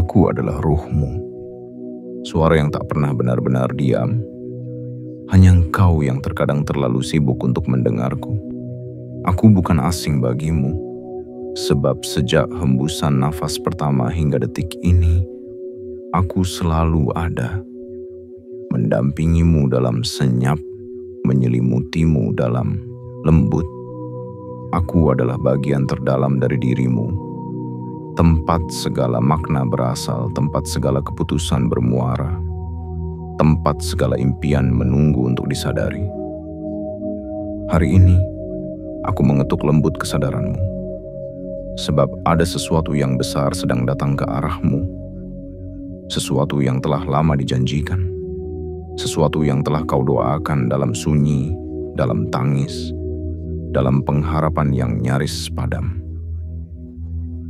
Aku adalah ruhmu, suara yang tak pernah benar-benar diam. Hanya engkau yang terkadang terlalu sibuk untuk mendengarku. Aku bukan asing bagimu, sebab sejak hembusan nafas pertama hingga detik ini, aku selalu ada, mendampingimu dalam senyap, menyelimutimu dalam lembut. Aku adalah bagian terdalam dari dirimu, tempat segala makna berasal, tempat segala keputusan bermuara, tempat segala impian menunggu untuk disadari. Hari ini, aku mengetuk lembut kesadaranmu, sebab ada sesuatu yang besar sedang datang ke arahmu, sesuatu yang telah lama dijanjikan, sesuatu yang telah kau doakan dalam sunyi, dalam tangis, dalam pengharapan yang nyaris padam.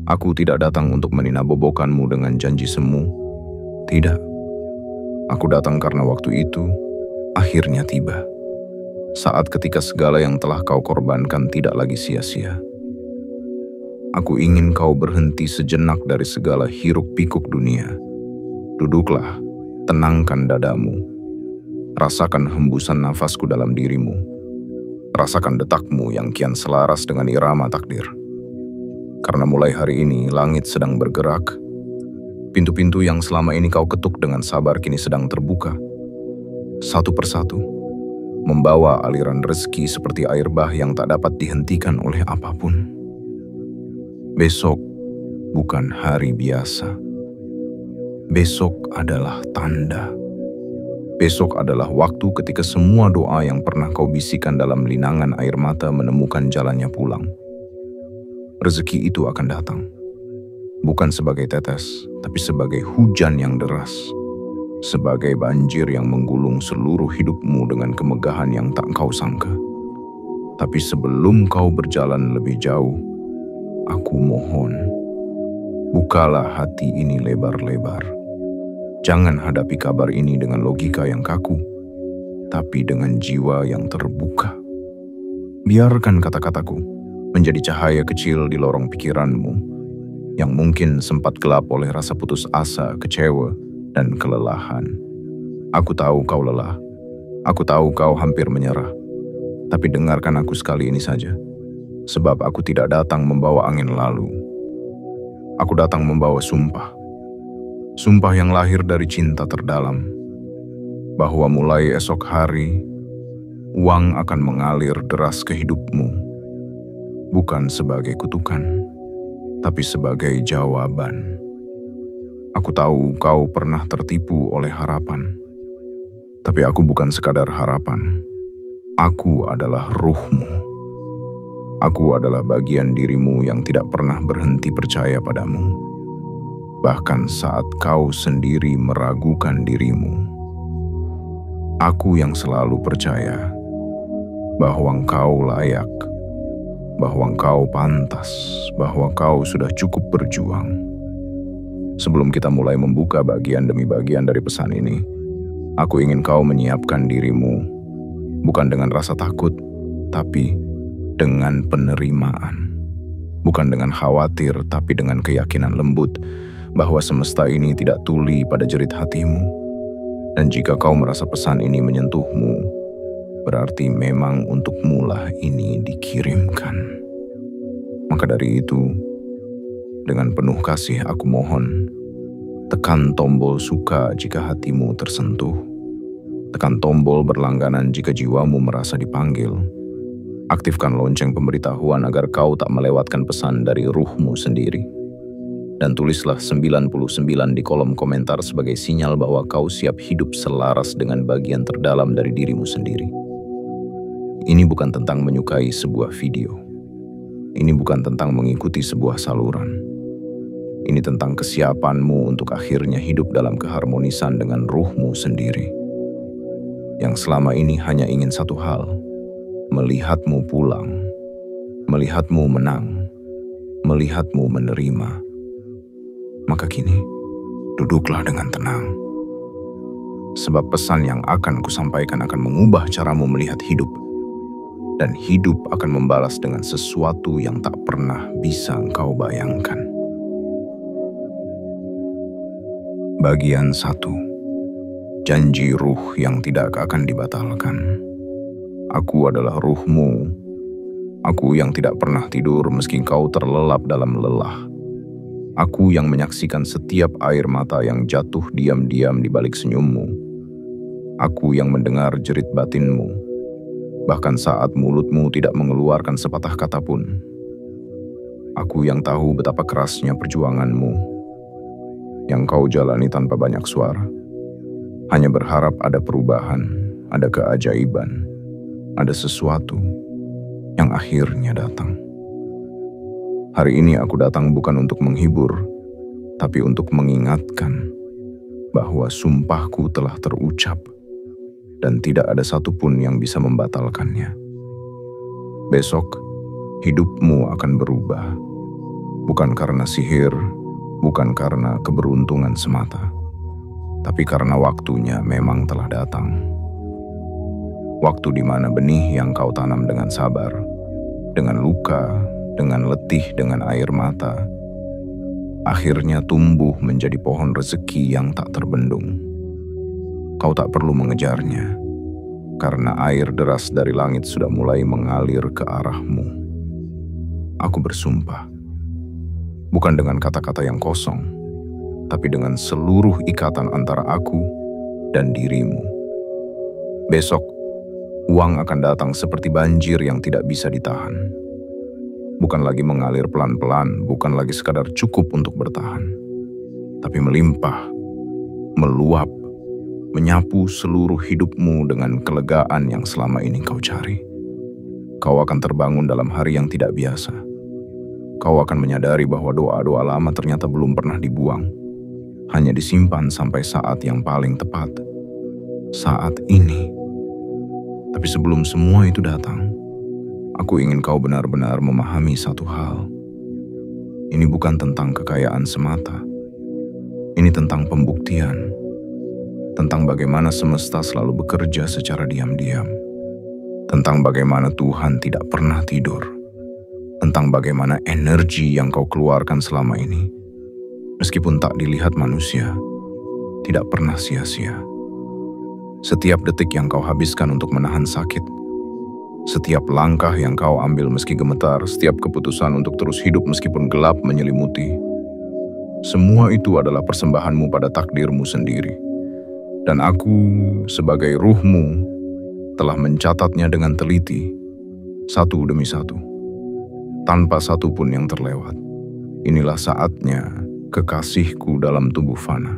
Aku tidak datang untuk meninabobokanmu dengan janji semu, tidak. Aku datang karena waktu itu akhirnya tiba. Saat ketika segala yang telah kau korbankan tidak lagi sia-sia. Aku ingin kau berhenti sejenak dari segala hiruk-pikuk dunia. Duduklah, tenangkan dadamu. Rasakan hembusan nafasku dalam dirimu. Rasakan detakmu yang kian selaras dengan irama takdir. Karena mulai hari ini langit sedang bergerak. Pintu-pintu yang selama ini kau ketuk dengan sabar kini sedang terbuka. Satu persatu, membawa aliran rezeki seperti air bah yang tak dapat dihentikan oleh apapun. Besok bukan hari biasa. Besok adalah tanda. Besok adalah waktu ketika semua doa yang pernah kau bisikan dalam linangan air mata menemukan jalannya pulang. Rezeki itu akan datang. Bukan sebagai tetes, tapi sebagai hujan yang deras. Sebagai banjir yang menggulung seluruh hidupmu dengan kemegahan yang tak kau sangka. Tapi sebelum kau berjalan lebih jauh, aku mohon, bukalah hati ini lebar-lebar. Jangan hadapi kabar ini dengan logika yang kaku, tapi dengan jiwa yang terbuka. Biarkan kata-kataku menjadi cahaya kecil di lorong pikiranmu, yang mungkin sempat gelap oleh rasa putus asa, kecewa, dan kelelahan. Aku tahu kau lelah. Aku tahu kau hampir menyerah. Tapi dengarkan aku sekali ini saja. Sebab aku tidak datang membawa angin lalu. Aku datang membawa sumpah. Sumpah yang lahir dari cinta terdalam. Bahwa mulai esok hari, uang akan mengalir deras ke hidupmu. Bukan sebagai kutukan, tapi sebagai jawaban. Aku tahu kau pernah tertipu oleh harapan. Tapi aku bukan sekadar harapan. Aku adalah ruhmu. Aku adalah bagian dirimu yang tidak pernah berhenti percaya padamu. Bahkan saat kau sendiri meragukan dirimu. Aku yang selalu percaya bahwa engkau layak, bahwa engkau pantas, bahwa kau sudah cukup berjuang. Sebelum kita mulai membuka bagian demi bagian dari pesan ini, aku ingin kau menyiapkan dirimu, bukan dengan rasa takut, tapi dengan penerimaan. Bukan dengan khawatir, tapi dengan keyakinan lembut bahwa semesta ini tidak tuli pada jerit hatimu. Dan jika kau merasa pesan ini menyentuhmu, berarti memang untukmu lah ini dikirimkan. Maka dari itu, dengan penuh kasih aku mohon, tekan tombol suka jika hatimu tersentuh. Tekan tombol berlangganan jika jiwamu merasa dipanggil. Aktifkan lonceng pemberitahuan agar kau tak melewatkan pesan dari ruhmu sendiri. Dan tulislah 99 di kolom komentar sebagai sinyal bahwa kau siap hidup selaras dengan bagian terdalam dari dirimu sendiri. Ini bukan tentang menyukai sebuah video. Ini bukan tentang mengikuti sebuah saluran. Ini tentang kesiapanmu untuk akhirnya hidup dalam keharmonisan dengan ruhmu sendiri. Yang selama ini hanya ingin satu hal, melihatmu pulang, melihatmu menang, melihatmu menerima. Maka kini, duduklah dengan tenang. Sebab pesan yang akan kusampaikan akan mengubah caramu melihat hidup. Dan hidup akan membalas dengan sesuatu yang tak pernah bisa engkau bayangkan. Bagian 1. Janji ruh yang tidak akan dibatalkan. Aku adalah ruhmu. Aku yang tidak pernah tidur meski kau terlelap dalam lelah. Aku yang menyaksikan setiap air mata yang jatuh diam-diam di balik senyummu. Aku yang mendengar jerit batinmu, bahkan saat mulutmu tidak mengeluarkan sepatah kata pun. Aku yang tahu betapa kerasnya perjuanganmu, yang kau jalani tanpa banyak suara. Hanya berharap ada perubahan, ada keajaiban, ada sesuatu yang akhirnya datang. Hari ini aku datang bukan untuk menghibur, tapi untuk mengingatkan bahwa sumpahku telah terucap dan tidak ada satupun yang bisa membatalkannya. Besok, hidupmu akan berubah, bukan karena sihir, bukan karena keberuntungan semata, tapi karena waktunya memang telah datang. Waktu di mana benih yang kau tanam dengan sabar, dengan luka, dengan letih, dengan air mata, akhirnya tumbuh menjadi pohon rezeki yang tak terbendung. Kau tak perlu mengejarnya, karena air deras dari langit sudah mulai mengalir ke arahmu. Aku bersumpah, bukan dengan kata-kata yang kosong, tapi dengan seluruh ikatan antara aku dan dirimu. Besok, uang akan datang seperti banjir yang tidak bisa ditahan. Bukan lagi mengalir pelan-pelan, bukan lagi sekadar cukup untuk bertahan, tapi melimpah, meluap, menyapu seluruh hidupmu dengan kelegaan yang selama ini kau cari. Kau akan terbangun dalam hari yang tidak biasa. Kau akan menyadari bahwa doa-doa lama ternyata belum pernah dibuang, hanya disimpan sampai saat yang paling tepat, saat ini. Tapi sebelum semua itu datang, aku ingin kau benar-benar memahami satu hal. Ini bukan tentang kekayaan semata. Ini tentang pembuktian. Tentang bagaimana semesta selalu bekerja secara diam-diam. Tentang bagaimana Tuhan tidak pernah tidur. Tentang bagaimana energi yang kau keluarkan selama ini, meskipun tak dilihat manusia, tidak pernah sia-sia. Setiap detik yang kau habiskan untuk menahan sakit, setiap langkah yang kau ambil meski gemetar, setiap keputusan untuk terus hidup meskipun gelap menyelimuti, semua itu adalah persembahanmu pada takdirmu sendiri. Dan aku, sebagai ruhmu, telah mencatatnya dengan teliti, satu demi satu, tanpa satu pun yang terlewat. Inilah saatnya kekasihku dalam tubuh fana.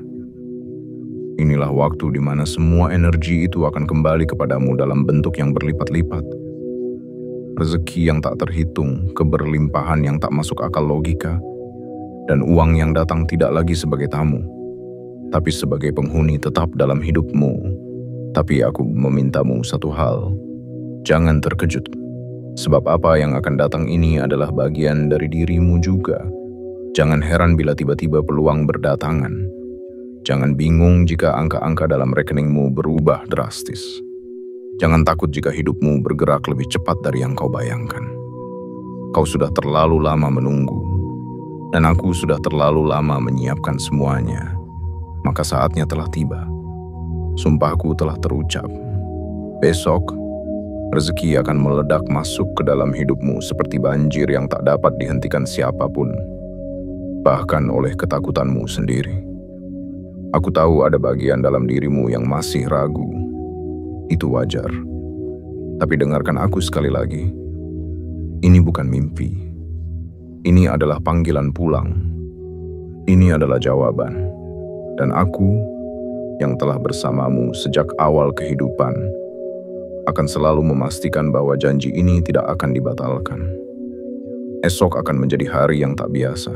Inilah waktu di mana semua energi itu akan kembali kepadamu dalam bentuk yang berlipat-lipat. Rezeki yang tak terhitung, keberlimpahan yang tak masuk akal logika, dan uang yang datang tidak lagi sebagai tamu, tapi sebagai penghuni tetap dalam hidupmu. Tapi aku memintamu satu hal, jangan terkejut, sebab apa yang akan datang ini adalah bagian dari dirimu juga. Jangan heran bila tiba-tiba peluang berdatangan. Jangan bingung jika angka-angka dalam rekeningmu berubah drastis. Jangan takut jika hidupmu bergerak lebih cepat dari yang kau bayangkan. Kau sudah terlalu lama menunggu, dan aku sudah terlalu lama menyiapkan semuanya. Maka saatnya telah tiba. Sumpahku telah terucap. Besok, rezeki akan meledak masuk ke dalam hidupmu seperti banjir yang tak dapat dihentikan siapapun, bahkan oleh ketakutanmu sendiri. Aku tahu ada bagian dalam dirimu yang masih ragu. Itu wajar. Tapi dengarkan aku sekali lagi. Ini bukan mimpi. Ini adalah panggilan pulang. Ini adalah jawaban. Dan aku, yang telah bersamamu sejak awal kehidupan, akan selalu memastikan bahwa janji ini tidak akan dibatalkan. Esok akan menjadi hari yang tak biasa.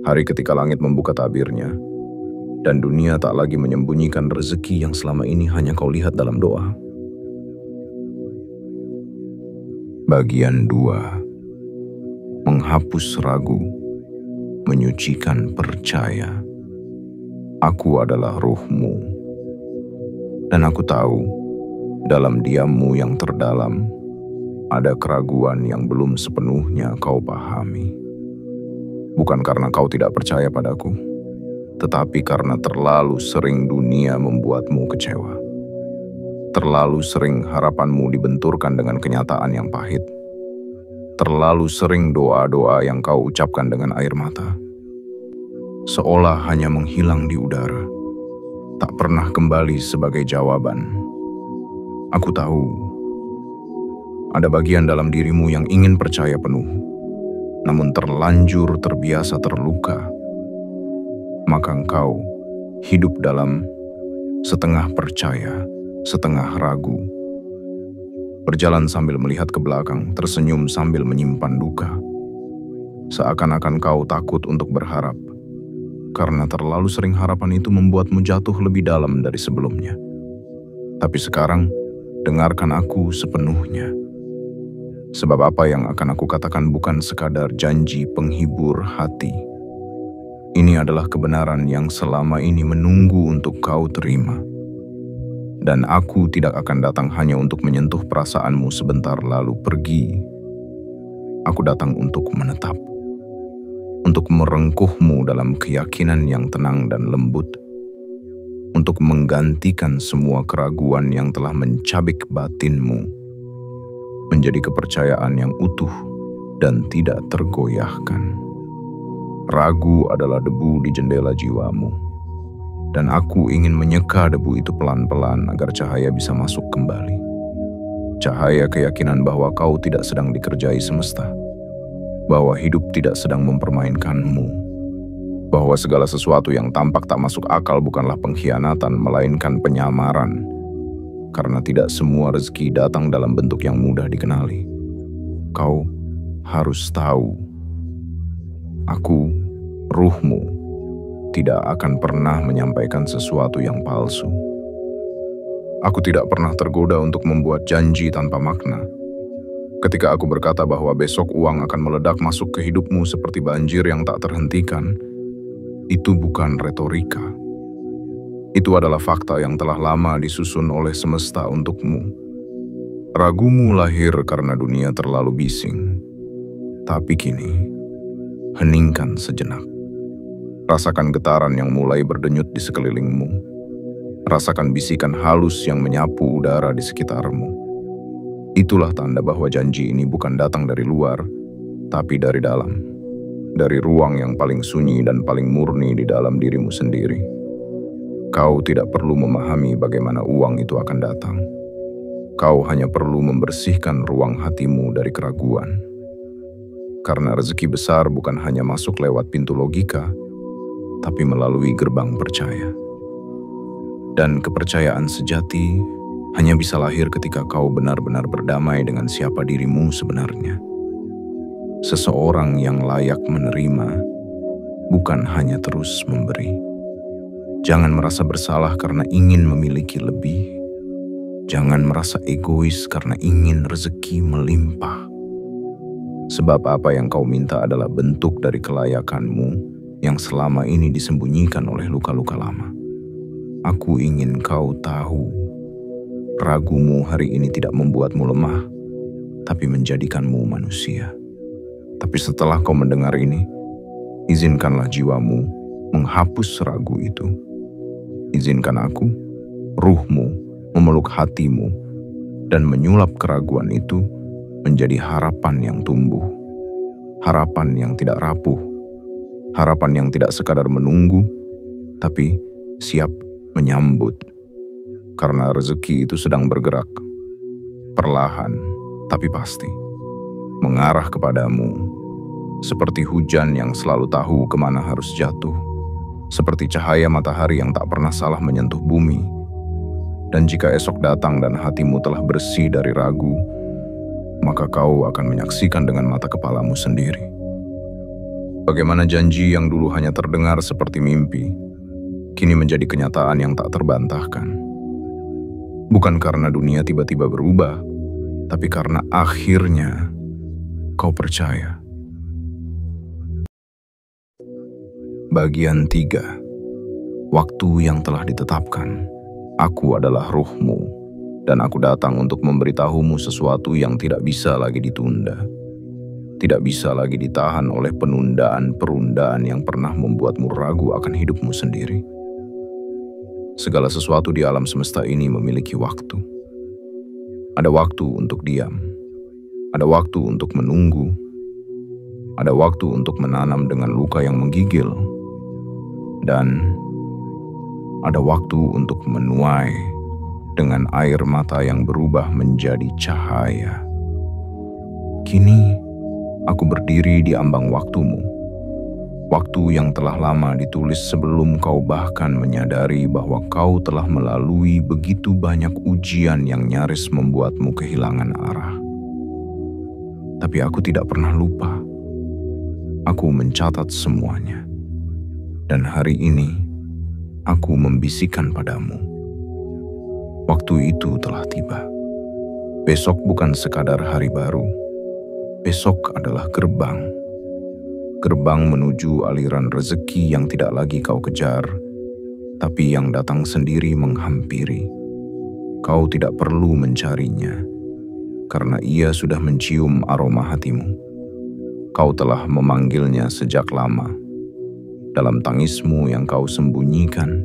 Hari ketika langit membuka tabirnya, dan dunia tak lagi menyembunyikan rezeki yang selama ini hanya kau lihat dalam doa. Bagian 2. Menghapus ragu, menyucikan percaya. Aku adalah ruhmu. Dan aku tahu, dalam diammu yang terdalam, ada keraguan yang belum sepenuhnya kau pahami. Bukan karena kau tidak percaya padaku, tetapi karena terlalu sering dunia membuatmu kecewa. Terlalu sering harapanmu dibenturkan dengan kenyataan yang pahit. Terlalu sering doa-doa yang kau ucapkan dengan air mata, seolah hanya menghilang di udara, tak pernah kembali sebagai jawaban. Aku tahu, ada bagian dalam dirimu yang ingin percaya penuh, namun terlanjur terbiasa terluka. Maka engkau hidup dalam setengah percaya, setengah ragu. Berjalan sambil melihat ke belakang, tersenyum sambil menyimpan duka. Seakan-akan kau takut untuk berharap, karena terlalu sering harapan itu membuatmu jatuh lebih dalam dari sebelumnya. Tapi sekarang, dengarkan aku sepenuhnya. Sebab apa yang akan aku katakan bukan sekadar janji penghibur hati. Ini adalah kebenaran yang selama ini menunggu untuk kau terima. Dan aku tidak akan datang hanya untuk menyentuh perasaanmu sebentar lalu pergi. Aku datang untuk menetap, untuk merengkuhmu dalam keyakinan yang tenang dan lembut, untuk menggantikan semua keraguan yang telah mencabik batinmu, menjadi kepercayaan yang utuh dan tidak tergoyahkan. Ragu adalah debu di jendela jiwamu. Dan aku ingin menyeka debu itu pelan-pelan agar cahaya bisa masuk kembali. Cahaya keyakinan bahwa kau tidak sedang dikerjai semesta, bahwa hidup tidak sedang mempermainkanmu, bahwa segala sesuatu yang tampak tak masuk akal bukanlah pengkhianatan, melainkan penyamaran, karena tidak semua rezeki datang dalam bentuk yang mudah dikenali. Kau harus tahu, aku, ruhmu, tidak akan pernah menyampaikan sesuatu yang palsu. Aku tidak pernah tergoda untuk membuat janji tanpa makna. Ketika aku berkata bahwa besok uang akan meledak masuk ke hidupmu seperti banjir yang tak terhentikan, itu bukan retorika. Itu adalah fakta yang telah lama disusun oleh semesta untukmu. Ragumu lahir karena dunia terlalu bising. Tapi kini, heningkan sejenak. Rasakan getaran yang mulai berdenyut di sekelilingmu. Rasakan bisikan halus yang menyapu udara di sekitarmu. Itulah tanda bahwa janji ini bukan datang dari luar, tapi dari dalam. Dari ruang yang paling sunyi dan paling murni di dalam dirimu sendiri. Kau tidak perlu memahami bagaimana uang itu akan datang. Kau hanya perlu membersihkan ruang hatimu dari keraguan. Karena rezeki besar bukan hanya masuk lewat pintu logika, tapi melalui gerbang percaya. Dan kepercayaan sejati hanya bisa lahir ketika kau benar-benar berdamai dengan siapa dirimu sebenarnya. Seseorang yang layak menerima, bukan hanya terus memberi. Jangan merasa bersalah karena ingin memiliki lebih. Jangan merasa egois karena ingin rezeki melimpah. Sebab apa yang kau minta adalah bentuk dari kelayakanmu yang selama ini disembunyikan oleh luka-luka lama. Aku ingin kau tahu, ragumu hari ini tidak membuatmu lemah, tapi menjadikanmu manusia. Tapi setelah kau mendengar ini, izinkanlah jiwamu menghapus ragu itu. Izinkan aku, ruhmu, memeluk hatimu, dan menyulap keraguan itu menjadi harapan yang tumbuh. Harapan yang tidak rapuh. Harapan yang tidak sekadar menunggu, tapi siap menyambut. Karena rezeki itu sedang bergerak, perlahan tapi pasti, mengarah kepadamu, seperti hujan yang selalu tahu kemana harus jatuh, seperti cahaya matahari yang tak pernah salah menyentuh bumi. Dan jika esok datang dan hatimu telah bersih dari ragu, maka kau akan menyaksikan dengan mata kepalamu sendiri. Bagaimana janji yang dulu hanya terdengar seperti mimpi, kini menjadi kenyataan yang tak terbantahkan. Bukan karena dunia tiba-tiba berubah, tapi karena akhirnya kau percaya. Bagian 3. Waktu yang telah ditetapkan. Aku adalah ruhmu, dan aku datang untuk memberitahumu sesuatu yang tidak bisa lagi ditunda. tidak bisa lagi ditahan oleh penundaan-perundaan yang pernah membuatmu ragu akan hidupmu sendiri. Segala sesuatu di alam semesta ini memiliki waktu. Ada waktu untuk diam, ada waktu untuk menunggu, ada waktu untuk menanam dengan luka yang menggigil, dan ada waktu untuk menuai dengan air mata yang berubah menjadi cahaya. Kini, aku berdiri di ambang waktumu. Waktu yang telah lama ditulis sebelum kau bahkan menyadari bahwa kau telah melalui begitu banyak ujian yang nyaris membuatmu kehilangan arah. Tapi aku tidak pernah lupa. Aku mencatat semuanya. Dan hari ini, aku membisikkan padamu. Waktu itu telah tiba. Besok bukan sekadar hari baru. Besok adalah gerbang. Gerbang menuju aliran rezeki yang tidak lagi kau kejar, tapi yang datang sendiri menghampiri. Kau tidak perlu mencarinya, karena ia sudah mencium aroma hatimu. Kau telah memanggilnya sejak lama. Dalam tangismu yang kau sembunyikan,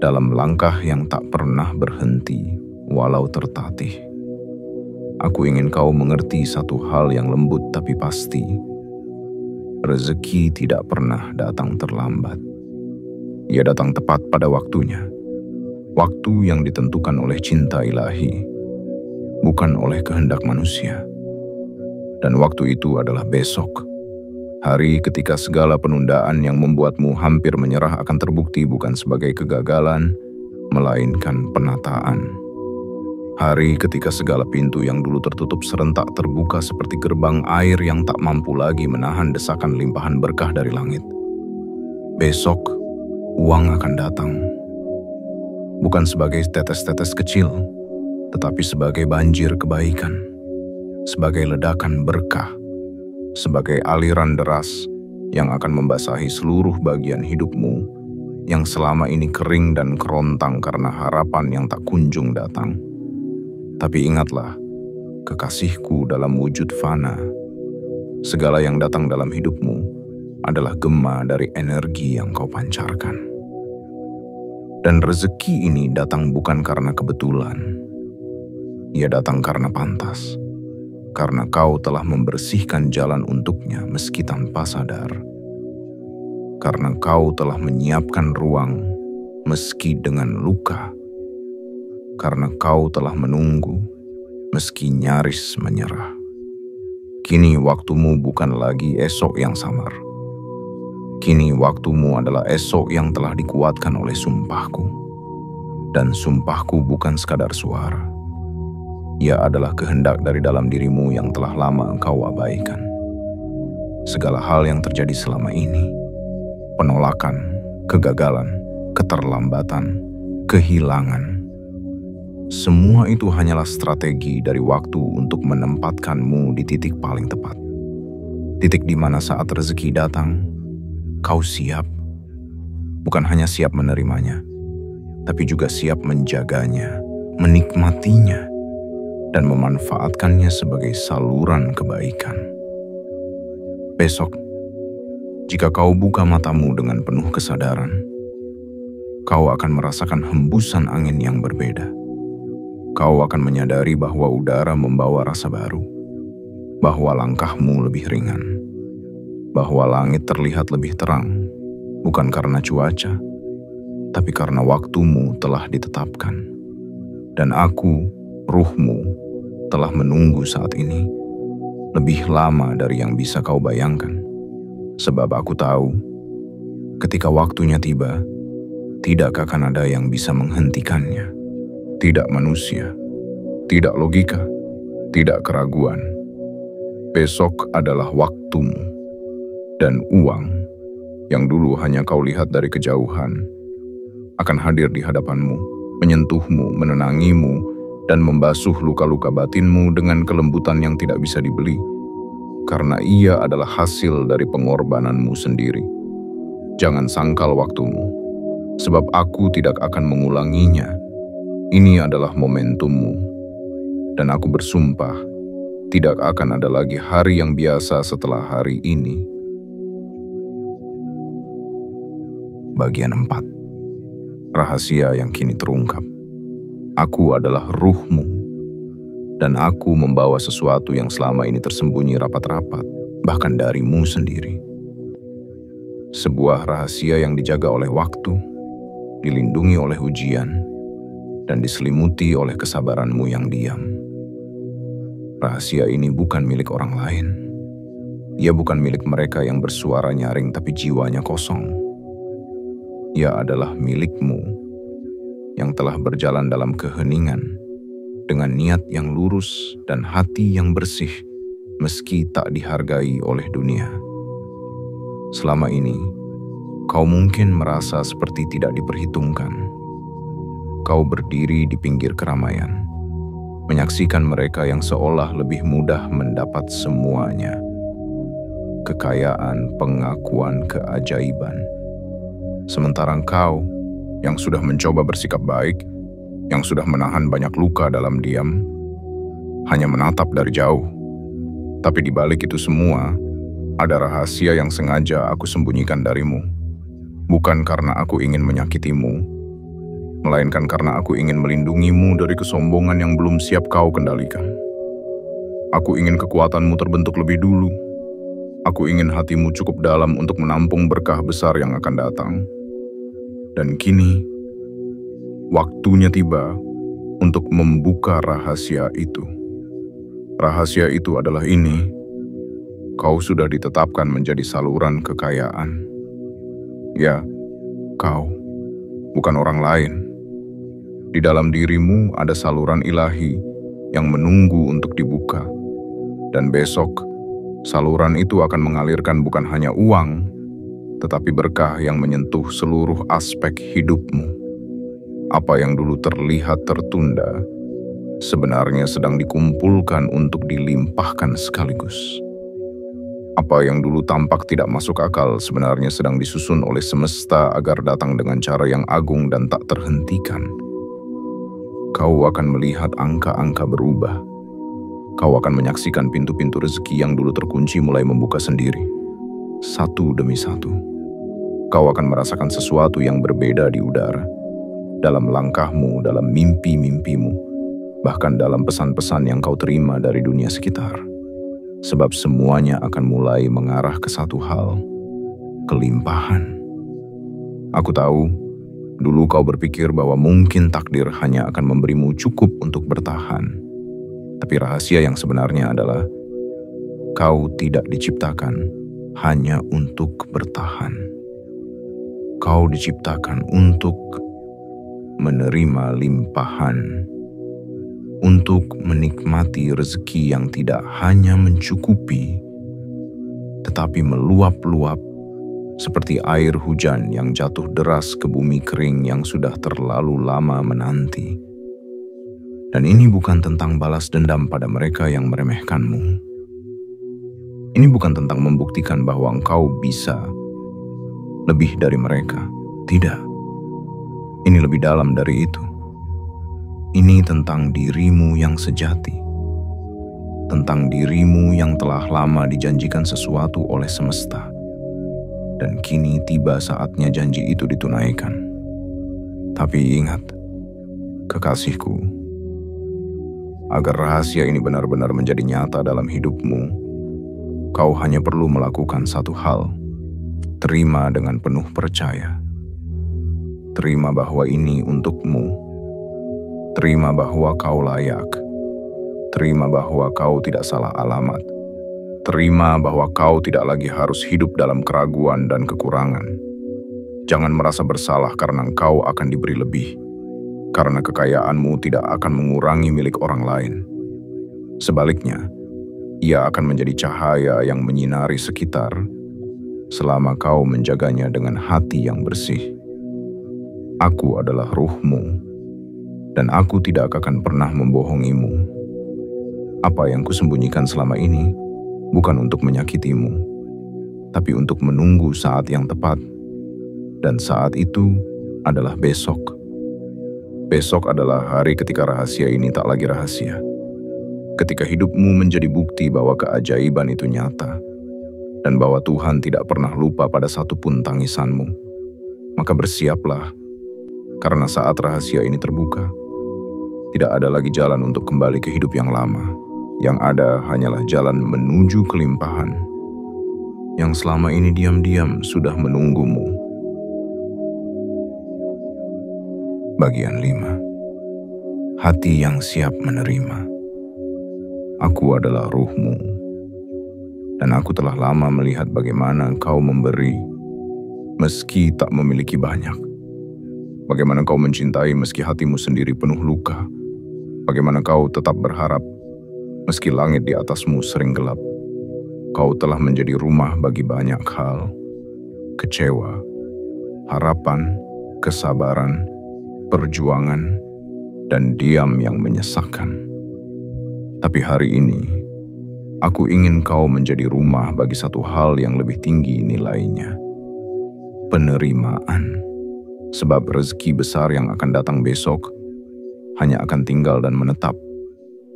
dalam langkah yang tak pernah berhenti, walau tertatih. Aku ingin kau mengerti satu hal yang lembut tapi pasti. Rezeki tidak pernah datang terlambat. Ia datang tepat pada waktunya. Waktu yang ditentukan oleh cinta ilahi, bukan oleh kehendak manusia. Dan waktu itu adalah besok. Hari ketika segala penundaan yang membuatmu hampir menyerah akan terbukti bukan sebagai kegagalan, melainkan penataan. Hari ketika segala pintu yang dulu tertutup serentak terbuka seperti gerbang air yang tak mampu lagi menahan desakan limpahan berkah dari langit. Besok, uang akan datang. Bukan sebagai tetes-tetes kecil, tetapi sebagai banjir kebaikan, sebagai ledakan berkah, sebagai aliran deras yang akan membasahi seluruh bagian hidupmu yang selama ini kering dan kerontang karena harapan yang tak kunjung datang. Tapi ingatlah, kekasihku dalam wujud fana, segala yang datang dalam hidupmu adalah gema dari energi yang kau pancarkan. Dan rezeki ini datang bukan karena kebetulan. Ia datang karena pantas. Karena kau telah membersihkan jalan untuknya meski tanpa sadar. Karena kau telah menyiapkan ruang meski dengan luka. Karena kau telah menunggu meski nyaris menyerah. Kini waktumu bukan lagi esok yang samar. Kini waktumu adalah esok yang telah dikuatkan oleh sumpahku. Dan sumpahku bukan sekadar suara. Ia adalah kehendak dari dalam dirimu yang telah lama engkau abaikan. Segala hal yang terjadi selama ini, penolakan, kegagalan, keterlambatan, kehilangan, semua itu hanyalah strategi dari waktu untuk menempatkanmu di titik paling tepat. Titik di mana saat rezeki datang, kau siap. Bukan hanya siap menerimanya, tapi juga siap menjaganya, menikmatinya, dan memanfaatkannya sebagai saluran kebaikan. Besok, jika kau buka matamu dengan penuh kesadaran, kau akan merasakan hembusan angin yang berbeda. Kau akan menyadari bahwa udara membawa rasa baru, bahwa langkahmu lebih ringan, bahwa langit terlihat lebih terang, bukan karena cuaca, tapi karena waktumu telah ditetapkan. Dan aku, ruhmu, telah menunggu saat ini, lebih lama dari yang bisa kau bayangkan. Sebab aku tahu, ketika waktunya tiba, tidak akan ada yang bisa menghentikannya. Tidak manusia, tidak logika, tidak keraguan. Besok adalah waktumu. Dan uang, yang dulu hanya kau lihat dari kejauhan, akan hadir di hadapanmu, menyentuhmu, menenangimu, dan membasuh luka-luka batinmu dengan kelembutan yang tidak bisa dibeli, karena ia adalah hasil dari pengorbananmu sendiri. Jangan sangkal waktumu, sebab aku tidak akan mengulanginya. Ini adalah momentummu, dan aku bersumpah, Tidak akan ada lagi hari yang biasa setelah hari ini. Bagian 4. Rahasia yang kini terungkap. Aku adalah ruhmu, dan aku membawa sesuatu yang selama ini tersembunyi rapat-rapat, bahkan darimu sendiri. Sebuah rahasia yang dijaga oleh waktu, dilindungi oleh ujian, dan diselimuti oleh kesabaranmu yang diam. Rahasia ini bukan milik orang lain. Ia bukan milik mereka yang bersuara nyaring tapi jiwanya kosong. Ia adalah milikmu yang telah berjalan dalam keheningan dengan niat yang lurus dan hati yang bersih meski tak dihargai oleh dunia. Selama ini, kau mungkin merasa seperti tidak diperhitungkan. Kau berdiri di pinggir keramaian, menyaksikan mereka yang seolah lebih mudah mendapat semuanya. Kekayaan, pengakuan, keajaiban. Sementara kau yang sudah mencoba bersikap baik, yang sudah menahan banyak luka dalam diam, hanya menatap dari jauh. Tapi di balik itu semua, ada rahasia yang sengaja aku sembunyikan darimu. Bukan karena aku ingin menyakitimu, melainkan karena aku ingin melindungimu dari kesombongan yang belum siap kau kendalikan. Aku ingin kekuatanmu terbentuk lebih dulu. Aku ingin hatimu cukup dalam untuk menampung berkah besar yang akan datang. Dan kini, waktunya tiba untuk membuka rahasia itu. Rahasia itu adalah ini: kau sudah ditetapkan menjadi saluran kekayaan. Ya, kau, bukan orang lain. Di dalam dirimu ada saluran ilahi yang menunggu untuk dibuka. Dan besok, saluran itu akan mengalirkan bukan hanya uang, tetapi berkah yang menyentuh seluruh aspek hidupmu. Apa yang dulu terlihat tertunda, sebenarnya sedang dikumpulkan untuk dilimpahkan sekaligus. Apa yang dulu tampak tidak masuk akal sebenarnya sedang disusun oleh semesta agar datang dengan cara yang agung dan tak terhentikan. Kau akan melihat angka-angka berubah. Kau akan menyaksikan pintu-pintu rezeki yang dulu terkunci mulai membuka sendiri, satu demi satu. Kau akan merasakan sesuatu yang berbeda di udara, dalam langkahmu, dalam mimpi-mimpimu, bahkan dalam pesan-pesan yang kau terima dari dunia sekitar. Sebab semuanya akan mulai mengarah ke satu hal: kelimpahan. Aku tahu, dulu kau berpikir bahwa mungkin takdir hanya akan memberimu cukup untuk bertahan. Tapi rahasia yang sebenarnya adalah, kau tidak diciptakan hanya untuk bertahan. Kau diciptakan untuk menerima limpahan, untuk menikmati rezeki yang tidak hanya mencukupi, tetapi meluap-luap seperti air hujan yang jatuh deras ke bumi kering yang sudah terlalu lama menanti. Dan ini bukan tentang balas dendam pada mereka yang meremehkanmu. Ini bukan tentang membuktikan bahwa engkau bisa lebih dari mereka. Tidak. Ini lebih dalam dari itu. Ini tentang dirimu yang sejati. Tentang dirimu yang telah lama dijanjikan sesuatu oleh semesta. Dan kini tiba saatnya janji itu ditunaikan. Tapi ingat, kekasihku, agar rahasia ini benar-benar menjadi nyata dalam hidupmu, kau hanya perlu melakukan satu hal: terima dengan penuh percaya. Terima bahwa ini untukmu. Terima bahwa kau layak. Terima bahwa kau tidak salah alamat. Terima bahwa kau tidak lagi harus hidup dalam keraguan dan kekurangan. Jangan merasa bersalah karena engkau akan diberi lebih. Karena kekayaanmu tidak akan mengurangi milik orang lain. Sebaliknya, ia akan menjadi cahaya yang menyinari sekitar selama kau menjaganya dengan hati yang bersih. Aku adalah ruhmu. Dan aku tidak akan pernah membohongimu. Apa yang kusembunyikan selama ini bukan untuk menyakitimu, tapi untuk menunggu saat yang tepat. Dan saat itu adalah besok. Besok adalah hari ketika rahasia ini tak lagi rahasia. Ketika hidupmu menjadi bukti bahwa keajaiban itu nyata, dan bahwa Tuhan tidak pernah lupa pada satupun tangisanmu, maka bersiaplah, karena saat rahasia ini terbuka, tidak ada lagi jalan untuk kembali ke hidup yang lama. Yang ada hanyalah jalan menuju kelimpahan, yang selama ini diam-diam sudah menunggumu. Bagian 5. Hati yang siap menerima. Aku adalah ruhmu, dan aku telah lama melihat bagaimana kau memberi meski tak memiliki banyak. Bagaimana kau mencintai meski hatimu sendiri penuh luka. Bagaimana kau tetap berharap meski langit di atasmu sering gelap. Kau telah menjadi rumah bagi banyak hal: kecewa, harapan, kesabaran, perjuangan, dan diam yang menyesakkan. Tapi hari ini, aku ingin kau menjadi rumah bagi satu hal yang lebih tinggi nilainya: penerimaan. Sebab rezeki besar yang akan datang besok hanya akan tinggal dan menetap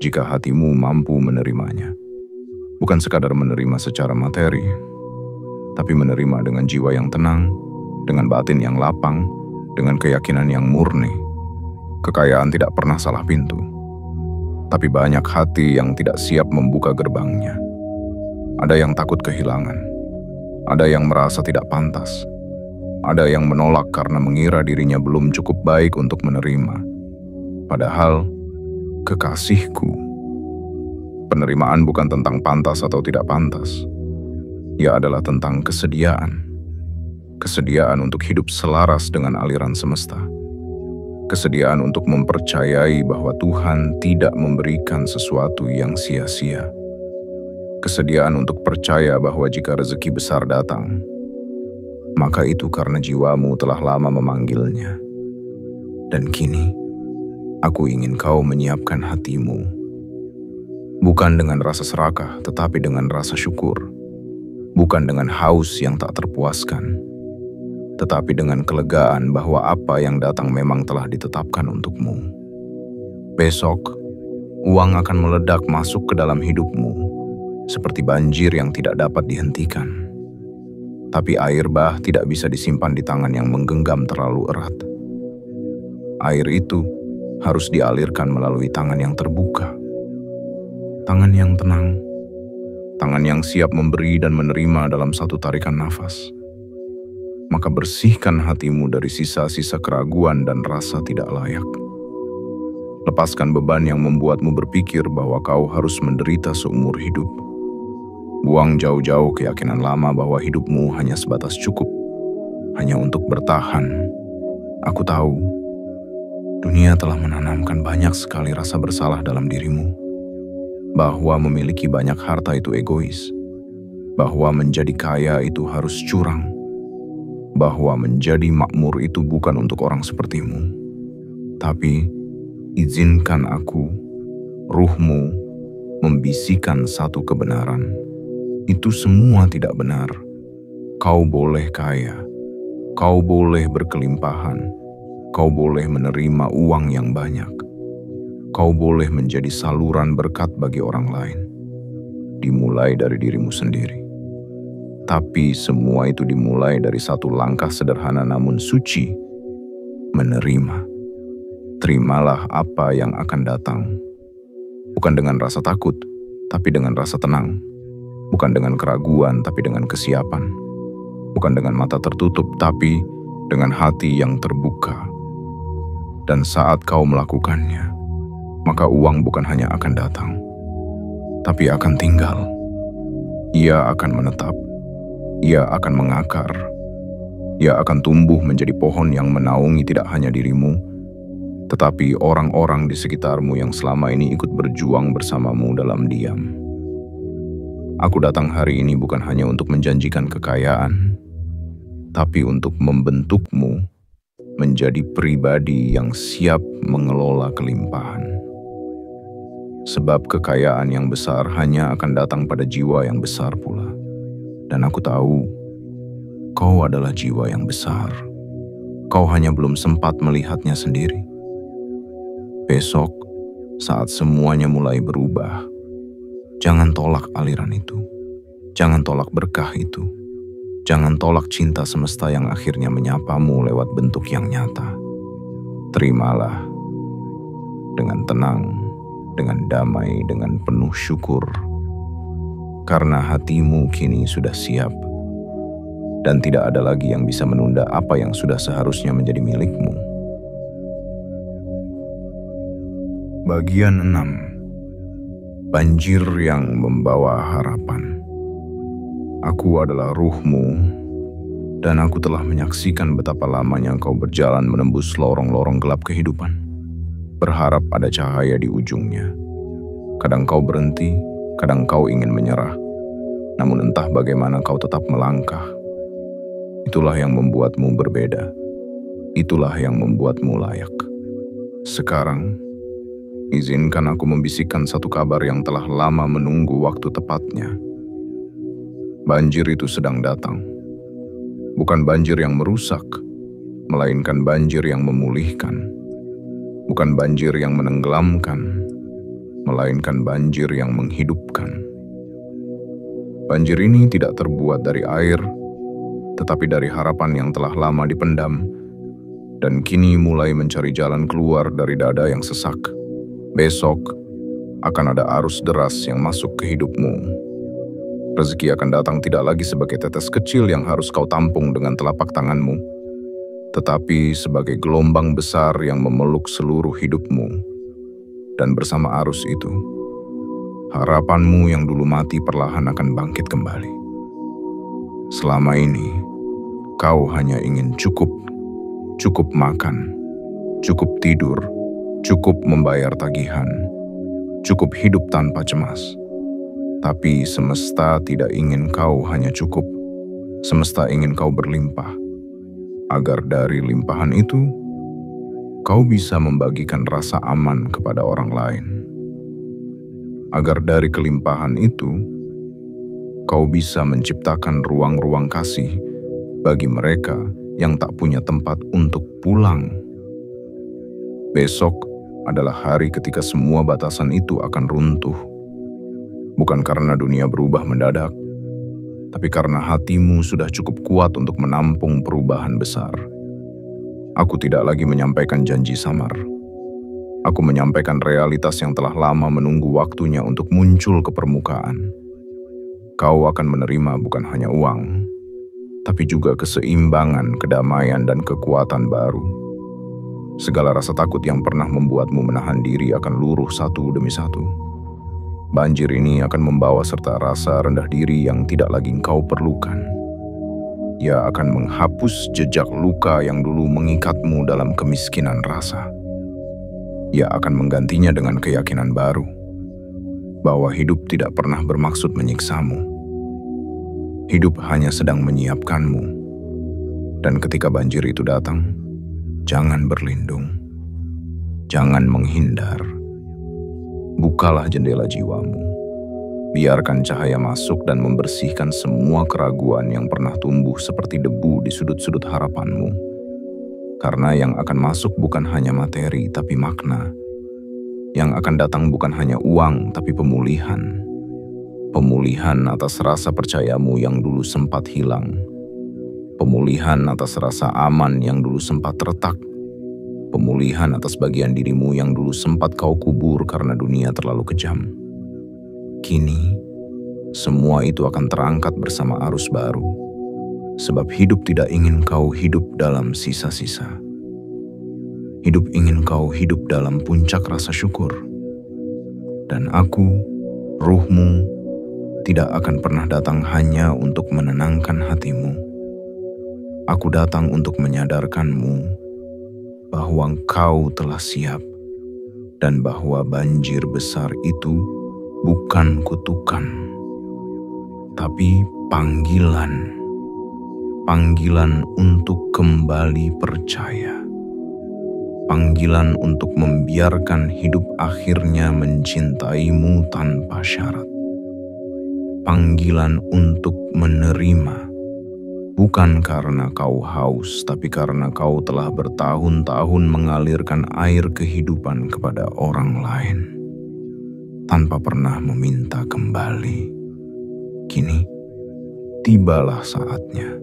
jika hatimu mampu menerimanya. Bukan sekadar menerima secara materi, tapi menerima dengan jiwa yang tenang, dengan batin yang lapang, dengan keyakinan yang murni. Kekayaan tidak pernah salah pintu, tapi banyak hati yang tidak siap membuka gerbangnya. Ada yang takut kehilangan, ada yang merasa tidak pantas, ada yang menolak karena mengira dirinya belum cukup baik untuk menerima. Padahal, kekasihku, penerimaan bukan tentang pantas atau tidak pantas. Ia adalah tentang kesediaan. Kesediaan untuk hidup selaras dengan aliran semesta. Kesediaan untuk mempercayai bahwa Tuhan tidak memberikan sesuatu yang sia-sia. Kesediaan untuk percaya bahwa jika rezeki besar datang, maka itu karena jiwamu telah lama memanggilnya. Dan kini, aku ingin kau menyiapkan hatimu. Bukan dengan rasa serakah, tetapi dengan rasa syukur. Bukan dengan haus yang tak terpuaskan, tetapi dengan kelegaan bahwa apa yang datang memang telah ditetapkan untukmu. Besok, uang akan meledak masuk ke dalam hidupmu, seperti banjir yang tidak dapat dihentikan. Tapi air bah tidak bisa disimpan di tangan yang menggenggam terlalu erat. Air itu harus dialirkan melalui tangan yang terbuka. Tangan yang tenang. Tangan yang siap memberi dan menerima dalam satu tarikan nafas. Maka bersihkan hatimu dari sisa-sisa keraguan dan rasa tidak layak. Lepaskan beban yang membuatmu berpikir bahwa kau harus menderita seumur hidup. Buang jauh-jauh keyakinan lama bahwa hidupmu hanya sebatas cukup, hanya untuk bertahan. Aku tahu, dunia telah menanamkan banyak sekali rasa bersalah dalam dirimu. Bahwa memiliki banyak harta itu egois. Bahwa menjadi kaya itu harus curang. Bahwa menjadi makmur itu bukan untuk orang sepertimu. Tapi, izinkan aku, ruhmu, membisikkan satu kebenaran. Itu semua tidak benar. Kau boleh kaya, kau boleh berkelimpahan, kau boleh menerima uang yang banyak, kau boleh menjadi saluran berkat bagi orang lain, dimulai dari dirimu sendiri. Tapi semua itu dimulai dari satu langkah sederhana namun suci, menerima. Terimalah apa yang akan datang, bukan dengan rasa takut, tapi dengan rasa tenang. Bukan dengan keraguan, tapi dengan kesiapan. Bukan dengan mata tertutup, tapi dengan hati yang terbuka. Dan saat kau melakukannya, maka uang bukan hanya akan datang, tapi akan tinggal. Ia akan menetap. Ia akan mengakar. Ia akan tumbuh menjadi pohon yang menaungi tidak hanya dirimu, tetapi orang-orang di sekitarmu yang selama ini ikut berjuang bersamamu dalam diam. Aku datang hari ini bukan hanya untuk menjanjikan kekayaan, tapi untuk membentukmu menjadi pribadi yang siap mengelola kelimpahan. Sebab kekayaan yang besar hanya akan datang pada jiwa yang besar pula. Dan aku tahu, kau adalah jiwa yang besar. Kau hanya belum sempat melihatnya sendiri. Besok, Saat semuanya mulai berubah, jangan tolak aliran itu. Jangan tolak berkah itu. Jangan tolak cinta semesta yang akhirnya menyapamu lewat bentuk yang nyata. Terimalah dengan tenang, dengan damai, dengan penuh syukur. Karena hatimu kini sudah siap. Dan tidak ada lagi yang bisa menunda apa yang sudah seharusnya menjadi milikmu. Bagian 6. Banjir yang membawa harapan. Aku adalah ruhmu, dan aku telah menyaksikan betapa lamanya engkau berjalan menembus lorong-lorong gelap kehidupan, berharap ada cahaya di ujungnya. Kadang kau berhenti, kadang kau ingin menyerah, namun entah bagaimana kau tetap melangkah. Itulah yang membuatmu berbeda. Itulah yang membuatmu layak. Sekarang, izinkan aku membisikkan satu kabar yang telah lama menunggu waktu tepatnya. Banjir itu sedang datang. Bukan banjir yang merusak, melainkan banjir yang memulihkan. Bukan banjir yang menenggelamkan, melainkan banjir yang menghidupkan. Banjir ini tidak terbuat dari air, tetapi dari harapan yang telah lama dipendam, dan kini mulai mencari jalan keluar dari dada yang sesak. Besok akan ada arus deras yang masuk ke hidupmu. Rezeki akan datang tidak lagi sebagai tetes kecil yang harus kau tampung dengan telapak tanganmu, tetapi sebagai gelombang besar yang memeluk seluruh hidupmu. Dan bersama arus itu, harapanmu yang dulu mati perlahan akan bangkit kembali. Selama ini, kau hanya ingin cukup makan, cukup tidur, cukup membayar tagihan, cukup hidup tanpa cemas. Tapi semesta tidak ingin kau hanya cukup. Semesta ingin kau berlimpah. Agar dari limpahan itu, kau bisa membagikan rasa aman kepada orang lain. Agar dari kelimpahan itu, kau bisa menciptakan ruang-ruang kasih bagi mereka yang tak punya tempat untuk pulang. Besok adalah hari ketika semua batasan itu akan runtuh. Bukan karena dunia berubah mendadak, tapi karena hatimu sudah cukup kuat untuk menampung perubahan besar. Aku tidak lagi menyampaikan janji samar. Aku menyampaikan realitas yang telah lama menunggu waktunya untuk muncul ke permukaan. Kau akan menerima bukan hanya uang, tapi juga keseimbangan, kedamaian, dan kekuatan baru. Segala rasa takut yang pernah membuatmu menahan diri akan luruh satu demi satu. Banjir ini akan membawa serta rasa rendah diri yang tidak lagi engkau perlukan. Ia akan menghapus jejak luka yang dulu mengikatmu dalam kemiskinan rasa. Ia akan menggantinya dengan keyakinan baru, bahwa hidup tidak pernah bermaksud menyiksamu. Hidup hanya sedang menyiapkanmu. Dan ketika banjir itu datang, jangan berlindung, jangan menghindar. Bukalah jendela jiwamu. Biarkan cahaya masuk dan membersihkan semua keraguan yang pernah tumbuh seperti debu di sudut-sudut harapanmu. Karena yang akan masuk bukan hanya materi, tapi makna. Yang akan datang bukan hanya uang, tapi pemulihan. Pemulihan atas rasa percayamu yang dulu sempat hilang. Pemulihan atas rasa aman yang dulu sempat retak. Pemulihan atas bagian dirimu yang dulu sempat kau kubur karena dunia terlalu kejam. Kini, semua itu akan terangkat bersama arus baru. Sebab hidup tidak ingin kau hidup dalam sisa-sisa. Hidup ingin kau hidup dalam puncak rasa syukur. Dan aku, ruhmu, tidak akan pernah datang hanya untuk menenangkan hatimu. Aku datang untuk menyadarkanmu bahwa engkau telah siap dan bahwa banjir besar itu bukan kutukan, tapi panggilan. Panggilan untuk kembali percaya. Panggilan untuk membiarkan hidup akhirnya mencintaimu tanpa syarat. Panggilan untuk menerima, Bukan karena kau haus, tapi karena kau telah bertahun-tahun mengalirkan air kehidupan kepada orang lain, tanpa pernah meminta kembali. Kini, tibalah saatnya.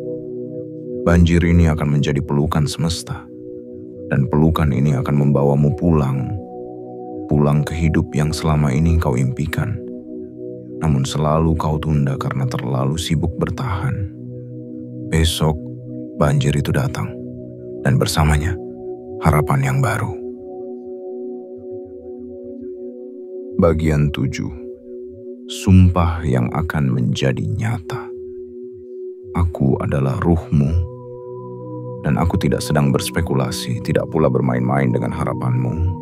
Banjir ini akan menjadi pelukan semesta, dan pelukan ini akan membawamu pulang ke hidup yang selama ini kau impikan, namun selalu kau tunda karena terlalu sibuk bertahan. Besok, banjir itu datang, dan bersamanya, harapan yang baru. Bagian 7. Sumpah yang akan menjadi nyata. Aku adalah ruhmu, dan aku tidak sedang berspekulasi, tidak pula bermain-main dengan harapanmu.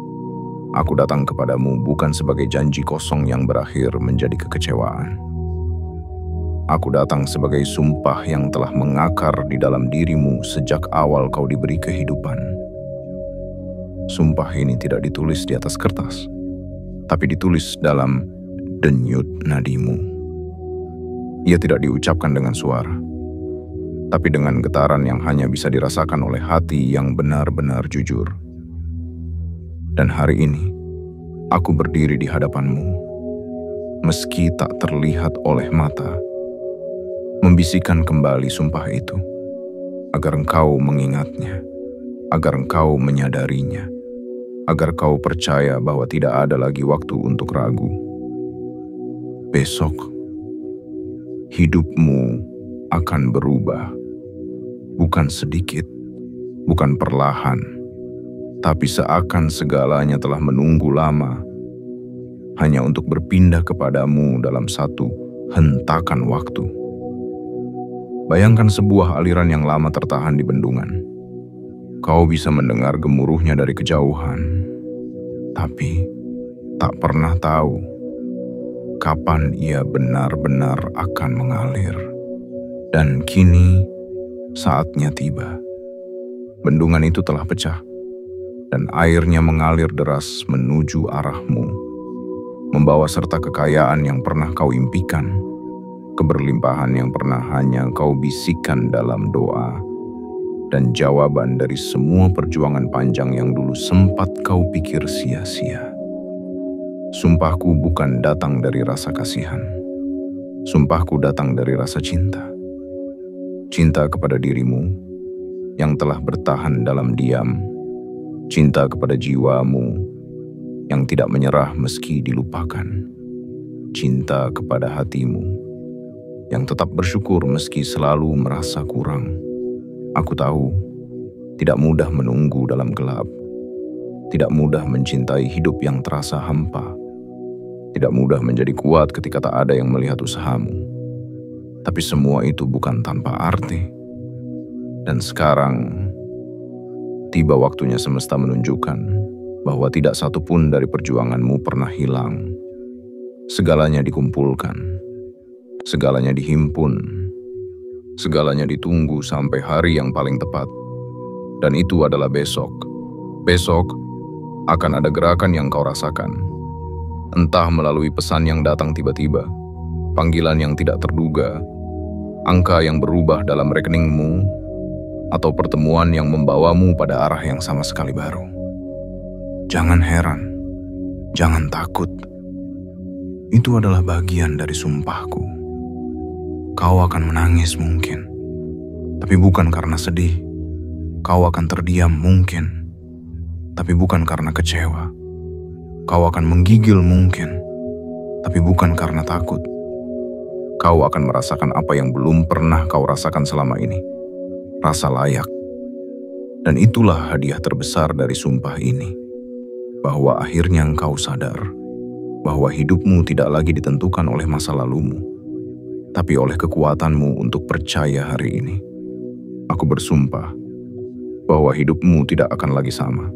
Aku datang kepadamu bukan sebagai janji kosong yang berakhir menjadi kekecewaan. Aku datang sebagai sumpah yang telah mengakar di dalam dirimu sejak awal kau diberi kehidupan. Sumpah ini tidak ditulis di atas kertas, tapi ditulis dalam denyut nadimu. Ia tidak diucapkan dengan suara, tapi dengan getaran yang hanya bisa dirasakan oleh hati yang benar-benar jujur. Dan hari ini, aku berdiri di hadapanmu, meski tak terlihat oleh mata, membisikkan kembali sumpah itu, agar engkau mengingatnya, agar engkau menyadarinya, agar kau percaya bahwa tidak ada lagi waktu untuk ragu. Besok, hidupmu akan berubah, bukan sedikit, bukan perlahan, tapi seakan segalanya telah menunggu lama, hanya untuk berpindah kepadamu dalam satu hentakan waktu. Bayangkan sebuah aliran yang lama tertahan di bendungan. Kau bisa mendengar gemuruhnya dari kejauhan, tapi tak pernah tahu kapan ia benar-benar akan mengalir. Dan kini, saatnya tiba. Bendungan itu telah pecah, dan airnya mengalir deras menuju arahmu, membawa serta kekayaan yang pernah kau impikan, keberlimpahan yang pernah hanya kau bisikkan dalam doa, dan jawaban dari semua perjuangan panjang yang dulu sempat kau pikir sia-sia. Sumpahku bukan datang dari rasa kasihan. Sumpahku datang dari rasa cinta. Cinta kepada dirimu yang telah bertahan dalam diam. Cinta kepada jiwamu yang tidak menyerah meski dilupakan. Cinta kepada hatimu yang tetap bersyukur meski selalu merasa kurang. Aku tahu, tidak mudah menunggu dalam gelap. Tidak mudah mencintai hidup yang terasa hampa. Tidak mudah menjadi kuat ketika tak ada yang melihat usahamu. Tapi semua itu bukan tanpa arti. Dan sekarang, tiba waktunya semesta menunjukkan bahwa tidak satu pun dari perjuanganmu pernah hilang. Segalanya dikumpulkan, segalanya dihimpun, segalanya ditunggu sampai hari yang paling tepat. Dan itu adalah besok. Besok akan ada gerakan yang kau rasakan. Entah melalui pesan yang datang tiba-tiba, panggilan yang tidak terduga, angka yang berubah dalam rekeningmu, atau pertemuan yang membawamu pada arah yang sama sekali baru. Jangan heran, jangan takut. Itu adalah bagian dari sumpahku. Kau akan menangis mungkin, tapi bukan karena sedih. Kau akan terdiam mungkin, tapi bukan karena kecewa. Kau akan menggigil mungkin, tapi bukan karena takut. Kau akan merasakan apa yang belum pernah kau rasakan selama ini. Rasa layak. Dan itulah hadiah terbesar dari sumpah ini. Bahwa akhirnya engkau sadar bahwa hidupmu tidak lagi ditentukan oleh masa lalumu, tapi oleh kekuatanmu untuk percaya hari ini. Aku bersumpah bahwa hidupmu tidak akan lagi sama,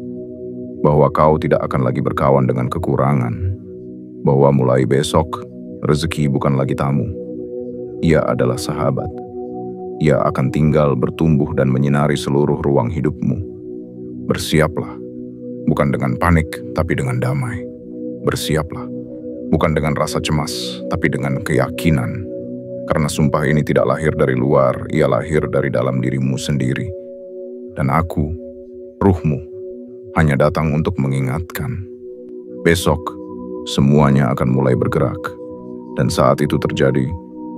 bahwa kau tidak akan lagi berkawan dengan kekurangan, bahwa mulai besok rezeki bukan lagi tamu, ia adalah sahabat. Ia akan tinggal bertumbuh dan menyinari seluruh ruang hidupmu. Bersiaplah, bukan dengan panik, tapi dengan damai. Bersiaplah, bukan dengan rasa cemas, tapi dengan keyakinan. Karena sumpah ini tidak lahir dari luar, ia lahir dari dalam dirimu sendiri. Dan aku, ruhmu, hanya datang untuk mengingatkan. Besok, semuanya akan mulai bergerak. Dan saat itu terjadi,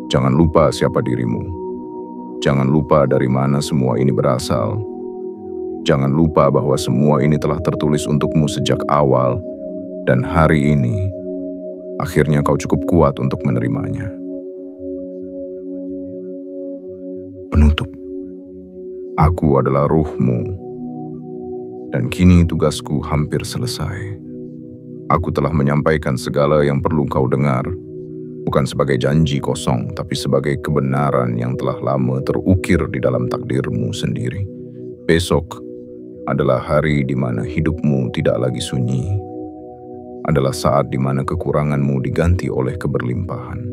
jangan lupa siapa dirimu. Jangan lupa dari mana semua ini berasal. Jangan lupa bahwa semua ini telah tertulis untukmu sejak awal. Dan hari ini, akhirnya kau cukup kuat untuk menerimanya. Penutup. Aku adalah ruhmu. Dan kini tugasku hampir selesai. Aku telah menyampaikan segala yang perlu kau dengar. Bukan sebagai janji kosong, tapi sebagai kebenaran yang telah lama terukir di dalam takdirmu sendiri. Besok adalah hari di mana hidupmu tidak lagi sunyi. Adalah saat di mana kekuranganmu diganti oleh keberlimpahan.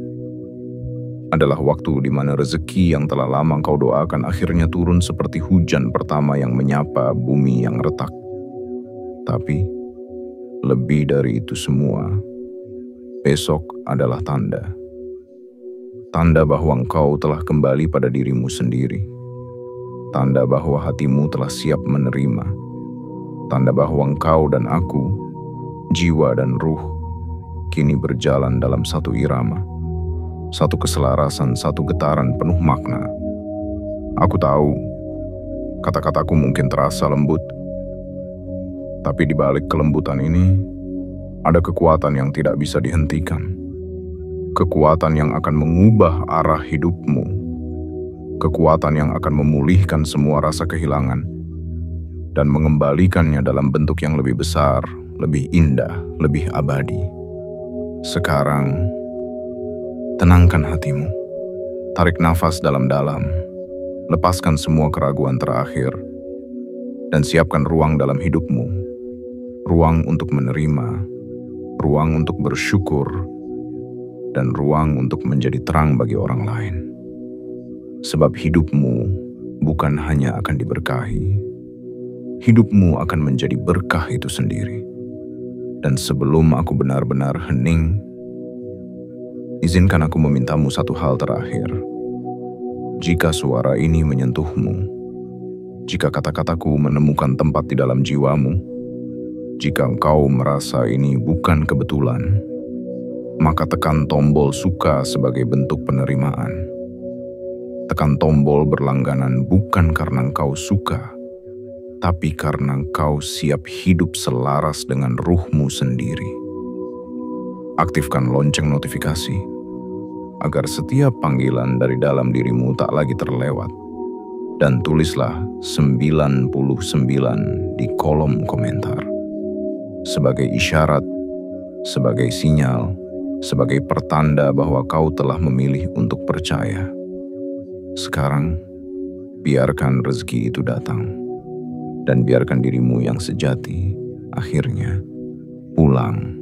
Adalah waktu di mana rezeki yang telah lama kau doakan akhirnya turun seperti hujan pertama yang menyapa bumi yang retak. Tapi, lebih dari itu semua, besok adalah tanda. Tanda bahwa engkau telah kembali pada dirimu sendiri. Tanda bahwa hatimu telah siap menerima. Tanda bahwa engkau dan aku, jiwa dan ruh, kini berjalan dalam satu irama. Satu keselarasan, satu getaran penuh makna. Aku tahu, kata-kataku mungkin terasa lembut. Tapi di balik kelembutan ini, ada kekuatan yang tidak bisa dihentikan. Kekuatan yang akan mengubah arah hidupmu. Kekuatan yang akan memulihkan semua rasa kehilangan dan mengembalikannya dalam bentuk yang lebih besar, lebih indah, lebih abadi. Sekarang, tenangkan hatimu. Tarik nafas dalam-dalam. Lepaskan semua keraguan terakhir. Dan siapkan ruang dalam hidupmu. Ruang untuk menerima. Ruang untuk bersyukur. Dan ruang untuk menjadi terang bagi orang lain. Sebab hidupmu bukan hanya akan diberkahi. Hidupmu akan menjadi berkah itu sendiri. Dan sebelum aku benar-benar hening, izinkan aku memintamu satu hal terakhir. Jika suara ini menyentuhmu, jika kata-kataku menemukan tempat di dalam jiwamu, jika engkau merasa ini bukan kebetulan, maka tekan tombol suka sebagai bentuk penerimaan. Tekan tombol berlangganan bukan karena engkau suka, tapi karena engkau siap hidup selaras dengan ruhmu sendiri. Aktifkan lonceng notifikasi, agar setiap panggilan dari dalam dirimu tak lagi terlewat. Dan tulislah 99 di kolom komentar. Sebagai isyarat, sebagai sinyal, sebagai pertanda bahwa kau telah memilih untuk percaya. Sekarang, biarkan rezeki itu datang. Dan biarkan dirimu yang sejati akhirnya pulang.